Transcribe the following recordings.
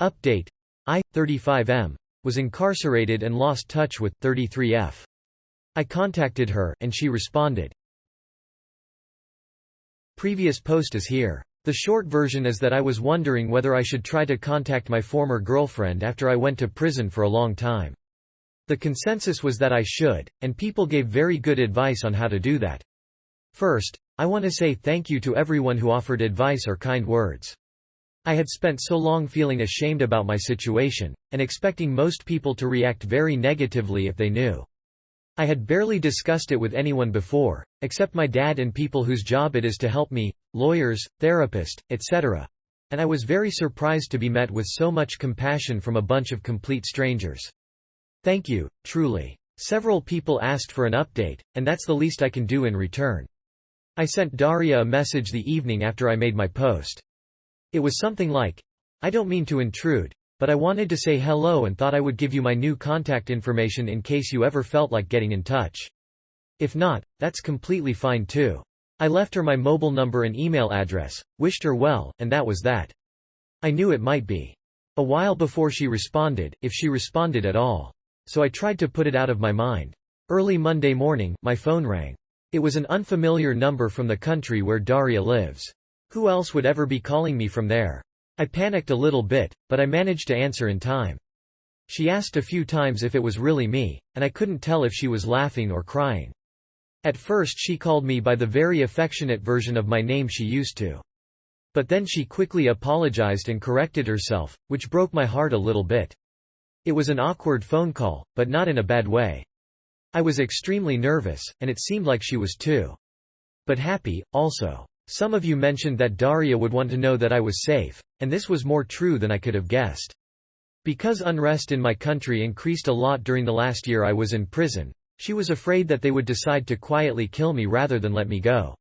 Update. I, 35M, was incarcerated and lost touch with 33F. I contacted her, and she responded. Previous post is here. The short version is that I was wondering whether I should try to contact my former girlfriend after I went to prison for a long time. The consensus was that I should, and people gave very good advice on how to do that. First, I want to say thank you to everyone who offered advice or kind words. I had spent so long feeling ashamed about my situation, and expecting most people to react very negatively if they knew. I had barely discussed it with anyone before, except my dad and people whose job it is to help me, lawyers, therapists, etc. And I was very surprised to be met with so much compassion from a bunch of complete strangers. Thank you, truly. Several people asked for an update, and that's the least I can do in return. I sent Daria a message the evening after I made my post. It was something like, I don't mean to intrude, but I wanted to say hello and thought I would give you my new contact information in case you ever felt like getting in touch. If not, that's completely fine too. I left her my mobile number and email address, wished her well, and that was that. I knew it might be a while before she responded, if she responded at all. So I tried to put it out of my mind. Early Monday morning, my phone rang. It was an unfamiliar number from the country where Daria lives. Who else would ever be calling me from there? I panicked a little bit, but I managed to answer in time. She asked a few times if it was really me, and I couldn't tell if she was laughing or crying. At first she called me by the very affectionate version of my name she used to. But then she quickly apologized and corrected herself, which broke my heart a little bit. It was an awkward phone call, but not in a bad way. I was extremely nervous, and it seemed like she was too. But happy, also. Some of you mentioned that Daria would want to know that I was safe, and this was more true than I could have guessed. Because unrest in my country increased a lot during the last year I was in prison, she was afraid that they would decide to quietly kill me rather than let me go.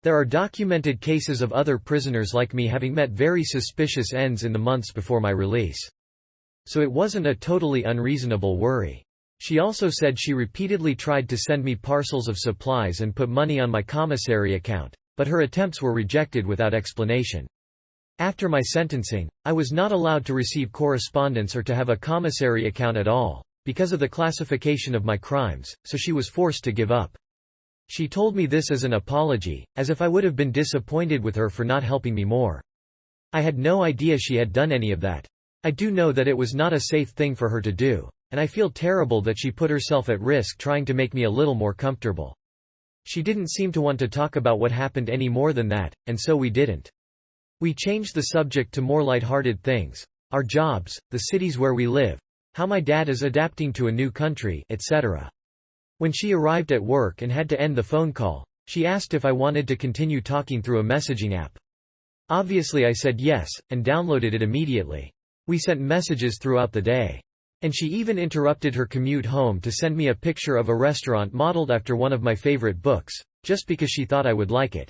There are documented cases of other prisoners like me having met very suspicious ends in the months before my release. So it wasn't a totally unreasonable worry. She also said she repeatedly tried to send me parcels of supplies and put money on my commissary account, but her attempts were rejected without explanation. After my sentencing, I was not allowed to receive correspondence or to have a commissary account at all, because of the classification of my crimes, so she was forced to give up. She told me this as an apology, as if I would have been disappointed with her for not helping me more. I had no idea she had done any of that. I do know that it was not a safe thing for her to do, and I feel terrible that she put herself at risk trying to make me a little more comfortable. She didn't seem to want to talk about what happened any more than that, and so we didn't. We changed the subject to more lighthearted things, our jobs, the cities where we live, how my dad is adapting to a new country, etc. When she arrived at work and had to end the phone call, she asked if I wanted to continue talking through a messaging app. Obviously I said yes, and downloaded it immediately. We sent messages throughout the day. And she even interrupted her commute home to send me a picture of a restaurant modeled after one of my favorite books, just because she thought I would like it.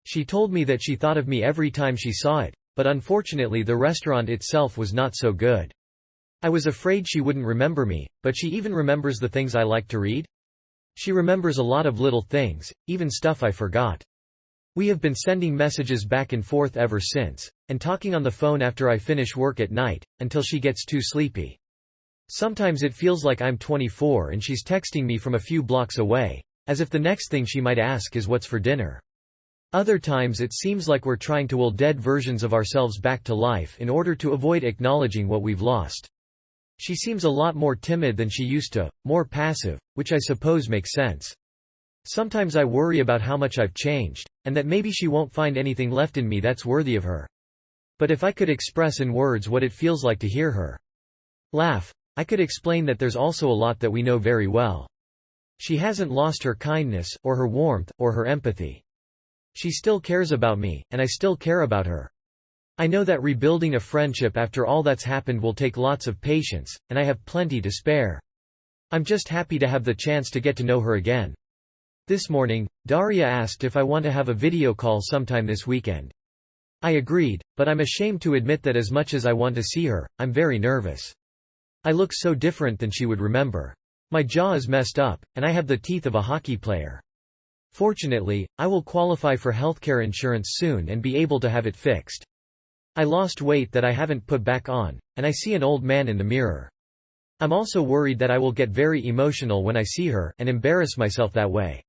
She told me that she thought of me every time she saw it, but unfortunately the restaurant itself was not so good. I was afraid she wouldn't remember me, but she even remembers the things I like to read. She remembers a lot of little things, even stuff I forgot. We have been sending messages back and forth ever since, and talking on the phone after I finish work at night, until she gets too sleepy. Sometimes it feels like I'm 24 and she's texting me from a few blocks away, as if the next thing she might ask is what's for dinner. Other times it seems like we're trying to will dead versions of ourselves back to life in order to avoid acknowledging what we've lost. She seems a lot more timid than she used to, more passive, which I suppose makes sense. Sometimes I worry about how much I've changed, and that maybe she won't find anything left in me that's worthy of her. But if I could express in words what it feels like to hear her laugh, I could explain that there's also a lot that we know very well. She hasn't lost her kindness, or her warmth, or her empathy. She still cares about me, and I still care about her. I know that rebuilding a friendship after all that's happened will take lots of patience, and I have plenty to spare. I'm just happy to have the chance to get to know her again. This morning, Daria asked if I want to have a video call sometime this weekend. I agreed, but I'm ashamed to admit that as much as I want to see her, I'm very nervous. I look so different than she would remember. My jaw is messed up, and I have the teeth of a hockey player. Fortunately, I will qualify for healthcare insurance soon and be able to have it fixed. I lost weight that I haven't put back on, and I see an old man in the mirror. I'm also worried that I will get very emotional when I see her, and embarrass myself that way.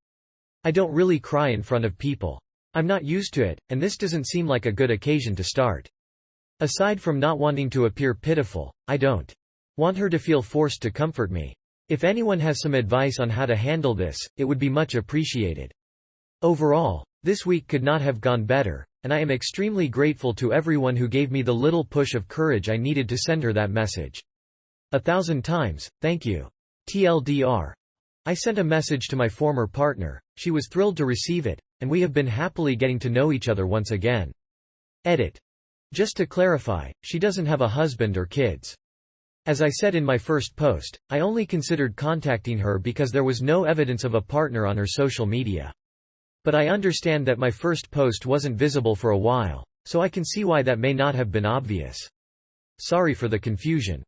I don't really cry in front of people. I'm not used to it, and this doesn't seem like a good occasion to start. Aside from not wanting to appear pitiful, I don't want her to feel forced to comfort me. If anyone has some advice on how to handle this, it would be much appreciated. Overall, this week could not have gone better, and I am extremely grateful to everyone who gave me the little push of courage I needed to send her that message. 1,000 times, thank you. TLDR. I sent a message to my former partner, she was thrilled to receive it, and we have been happily getting to know each other once again. Edit. Just to clarify, she doesn't have a husband or kids. As I said in my first post, I only considered contacting her because there was no evidence of a partner on her social media. But I understand that my first post wasn't visible for a while, so I can see why that may not have been obvious. Sorry for the confusion.